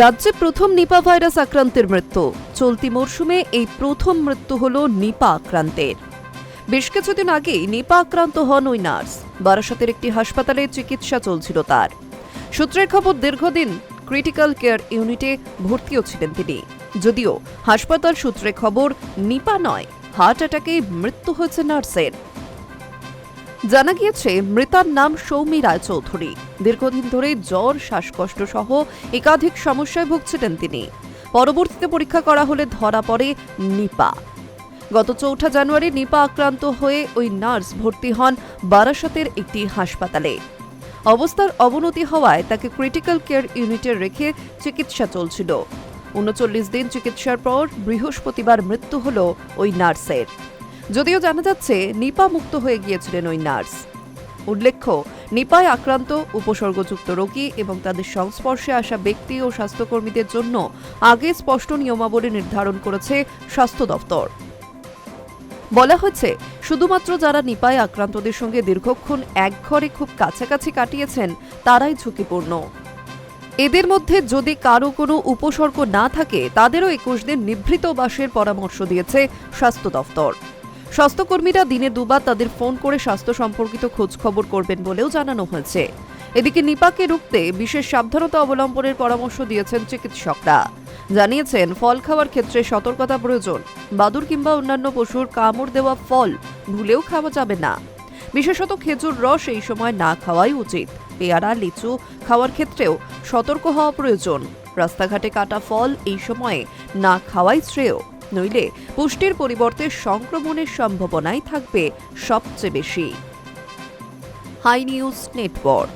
রাজ্যে প্রথম Nipah virus আক্রান্তের মৃত্যু। চলতি মরশুমে এই প্রথম মৃত্যু হল নিপা আক্রান্তের। বেশ কিছুদিন আগেই নিপা আক্রান্ত হন ওই নার্স। বারাসতের একটি হাসপাতালে চিকিৎসা চলছিল তার। সূত্রের খবর, দীর্ঘদিন ক্রিটিক্যাল কেয়ার ইউনিটে ভর্তিও ছিলেন তিনি। যদিও হাসপাতাল সূত্রে খবর, নিপা নয়, হার্ট অ্যাটাকেই মৃত্যু হয়েছে নার্সের। জানা গিয়েছে, মৃতার নাম সৌমি রায়চৌধুরী। দীর্ঘদিন ধরে জ্বর, শ্বাসকষ্ট সহ একাধিক সমস্যায় ভুগছিলেন তিনি। পরবর্তীতে পরীক্ষা করা হলে ধরা পড়ে নিপা। গত ৪ জানুয়ারি নিপা আক্রান্ত হয়ে ওই নার্স ভর্তি হন বারাসতের একটি হাসপাতালে। অবস্থার অবনতি হওয়ায় তাকে ক্রিটিক্যাল কেয়ার ইউনিটে রেখে চিকিৎসা চলছিল। ৩৯ দিন চিকিৎসার পর বৃহস্পতিবার মৃত্যু হল ওই নার্সের। যদিও জানা যাচ্ছে, নিপা মুক্ত হয়ে গিয়েছিলেন ওই নার্স। উল্লেখ্য, নিপায় আক্রান্ত, উপসর্গযুক্ত রোগী এবং তাদের সংস্পর্শে আসা ব্যক্তি ও স্বাস্থ্যকর্মীদের জন্য আগে স্পষ্ট নিয়মাবলী নির্ধারণ করেছে স্বাস্থ্য দপ্তর। বলা হয়েছে, শুধুমাত্র যারা নিপায় আক্রান্তদের সঙ্গে দীর্ঘক্ষণ এক ঘরে খুব কাছাকাছি কাটিয়েছেন তারাই ঝুঁকিপূর্ণ। এদের মধ্যে যদি কারো কোনো উপসর্গ না থাকে, তাদেরও ২১ দিন নিভৃত বাসের পরামর্শ দিয়েছে স্বাস্থ্য দপ্তর। স্বাস্থ্যকর্মীরা দিনে দুবার তাদের ফোন করে স্বাস্থ্য সম্পর্কিত খোঁজখবর করবেন বলেও জানানো হয়েছে। এদিকে নিপাকে রুখতে বিশেষ সাবধানতা অবলম্বনের পরামর্শ দিয়েছেন চিকিৎসকরা। জানিয়েছেন, ফল খাওয়ার ক্ষেত্রে সতর্কতা প্রয়োজন। বাদুড় কিংবা অন্যান্য পশুর কামড় দেওয়া ফল ভুলেও খাওয়া যাবে না। বিশেষত খেজুর রস এই সময় না খাওয়াই উচিত। পেয়ারা, লিচু খাওয়ার ক্ষেত্রেও সতর্ক হওয়া প্রয়োজন। রাস্তাঘাটে কাটা ফল এই সময়ে না খাওয়াই শ্রেয়, নইলে পুষ্টির পরিবর্তে সংক্রমণের সম্ভাবনাই থাকবে সবচেয়ে বেশি। Hi news network.